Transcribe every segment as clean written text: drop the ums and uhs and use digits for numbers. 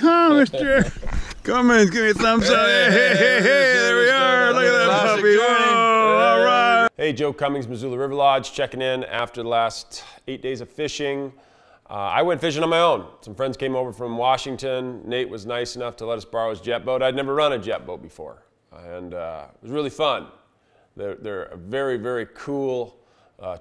Mister. Come in, give me a thumbs up. Hey, there we are. Look at that puppy. Whoa, all right. Hey, Joe Cummings, Missoula River Lodge, checking in after the last 8 days of fishing. I went fishing on my own. Some friends came over from Washington. Nate was nice enough to let us borrow his jet boat. I'd never run a jet boat before, and it was really fun. They're a very, very cool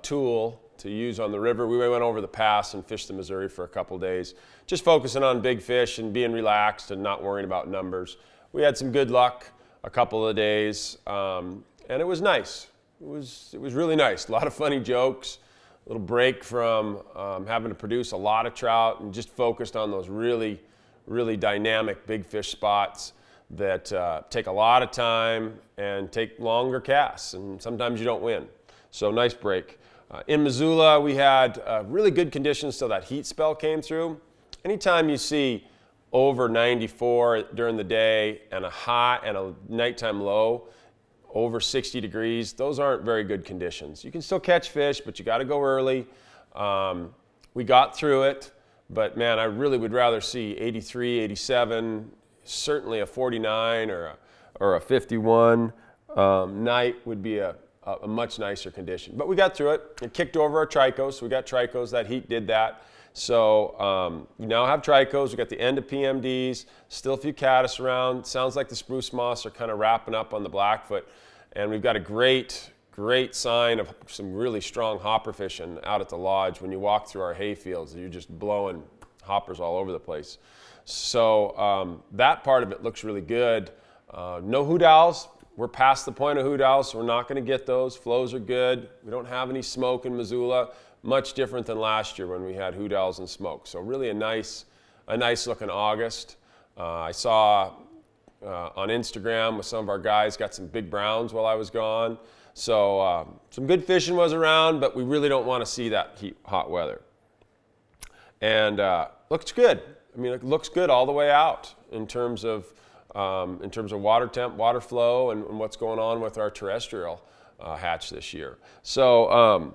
tool to use on the river. We went over the pass and fished the Missouri for a couple days, just focusing on big fish and being relaxed and not worrying about numbers. We had some good luck a couple of days, and it was nice. It was really nice. A lot of funny jokes, a little break from having to produce a lot of trout, and just focused on those really, really dynamic big fish spots that take a lot of time and take longer casts, and sometimes you don't win. So nice break. In Missoula, we had really good conditions till that heat spell came through. Anytime you see over 94 during the day and a high and a nighttime low over 60 degrees, those aren't very good conditions. You can still catch fish, but you got to go early. We got through it, but man, I really would rather see 83, 87, certainly a 49 or a 51 night would be a much nicer condition. But we got through it. It kicked over our tricos, so we got tricos. That heat did that. So we now have tricos. We got the end of PMDs, still a few caddis around. Sounds like the spruce moss are kind of wrapping up on the Blackfoot. And we've got a great sign of some really strong hopper fishing out at the lodge. When you walk through our hay fields, you're just blowing hoppers all over the place. So that part of it looks really good. No Hoot Owls. We're past the point of Hoot Owls, so we're not going to get those. Flows are good. We don't have any smoke in Missoula. Much different than last year when we had Hoot Owls and smoke. So really a nice looking August. I saw on Instagram with some of our guys got some big browns while I was gone. So some good fishing was around, but we really don't want to see that hot weather. And looks good. I mean, it looks good all the way out in terms of water temp, water flow, and what's going on with our terrestrial hatch this year. So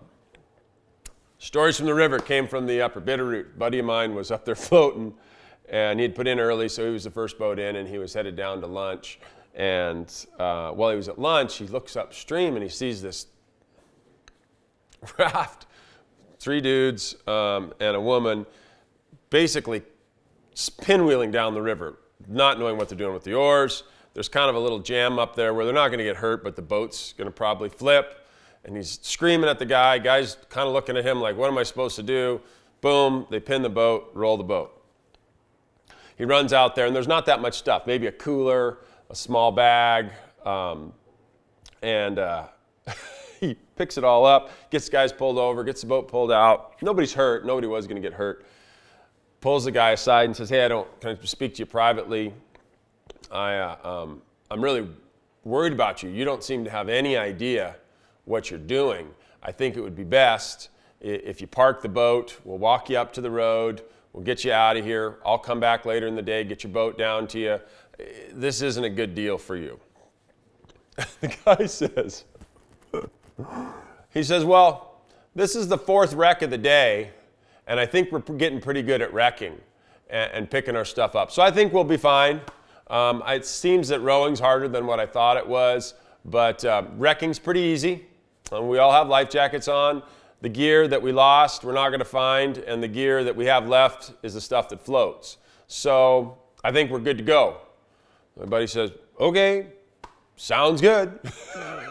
stories from the river came from the upper Bitterroot. A buddy of mine was up there floating, and he'd put in early, so he was the first boat in, and he was headed down to lunch. And while he was at lunch, he looks upstream and he sees this raft, 3 dudes and a woman, basically pinwheeling down the river, not knowing what they're doing with the oars. There's kind of a little jam up there where they're not going to get hurt, but the boat's going to probably flip. And he's screaming at the guy. Guy's kind of looking at him like, what am I supposed to do? Boom, they pin the boat, roll the boat. He runs out there, and there's not that much stuff. Maybe a cooler, a small bag, and he picks it all up, gets the guys pulled over, gets the boat pulled out. Nobody's hurt. Nobody was going to get hurt. Pulls the guy aside and says, hey, can I speak to you privately? I'm really worried about you. You don't seem to have any idea what you're doing. I think it would be best if you park the boat. We'll walk you up to the road. We'll get you out of here. I'll come back later in the day, get your boat down to you. This isn't a good deal for you. The guy says, he says, well, this is the 4th wreck of the day, and I think we're getting pretty good at wrecking and picking our stuff up. So I think we'll be fine. It seems that rowing's harder than what I thought it was, but wrecking's pretty easy. We all have life jackets on. The gear that we lost, we're not going to find, and the gear that we have left is the stuff that floats. So I think we're good to go. My buddy says, okay, sounds good.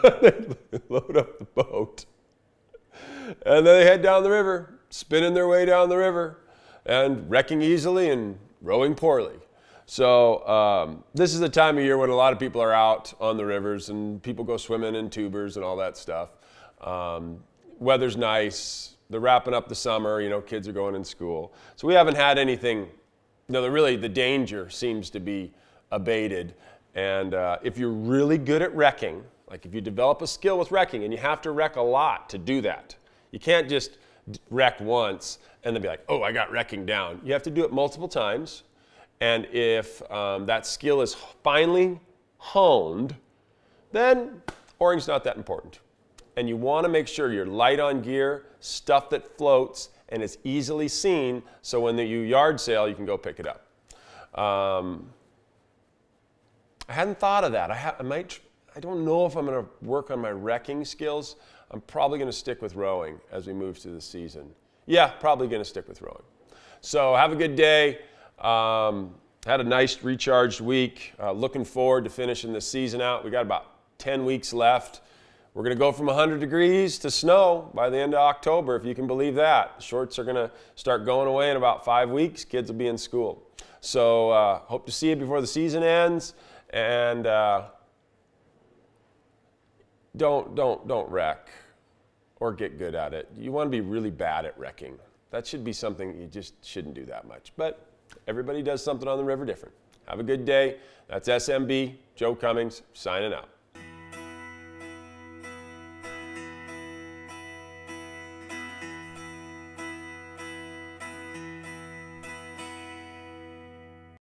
They load up the boat, and then they head down the river, spinning their way down the river, and wrecking easily and rowing poorly. So this is the time of year when a lot of people are out on the rivers, and people go swimming in tubers and all that stuff. Weather's nice. They're wrapping up the summer. You know, kids are going in school. So we haven't had anything. Really, the danger seems to be abated. And if you're really good at wrecking, like if you develop a skill with wrecking, and you have to wreck a lot to do that. You can't just wreck once and then be like, oh, I got wrecking down. You have to do it multiple times. And if that skill is finely honed, then oaring's not that important. And you want to make sure you're light on gear, stuff that floats, and is easily seen, so when you yard sail, you can go pick it up. I hadn't thought of that. I don't know if I'm going to work on my wrecking skills. I'm probably going to stick with rowing as we move through the season. Yeah, probably going to stick with rowing. So have a good day. Had a nice recharged week. Looking forward to finishing the season out. We got about 10 weeks left. We're going to go from 100 degrees to snow by the end of October, if you can believe that. The shorts are going to start going away in about 5 weeks. Kids will be in school. So hope to see you before the season ends. And don't wreck or get good at it. You want to be really bad at wrecking. That should be something you just shouldn't do that much. But everybody does something on the river different. Have a good day. That's SMB, Joe Cummings, signing out.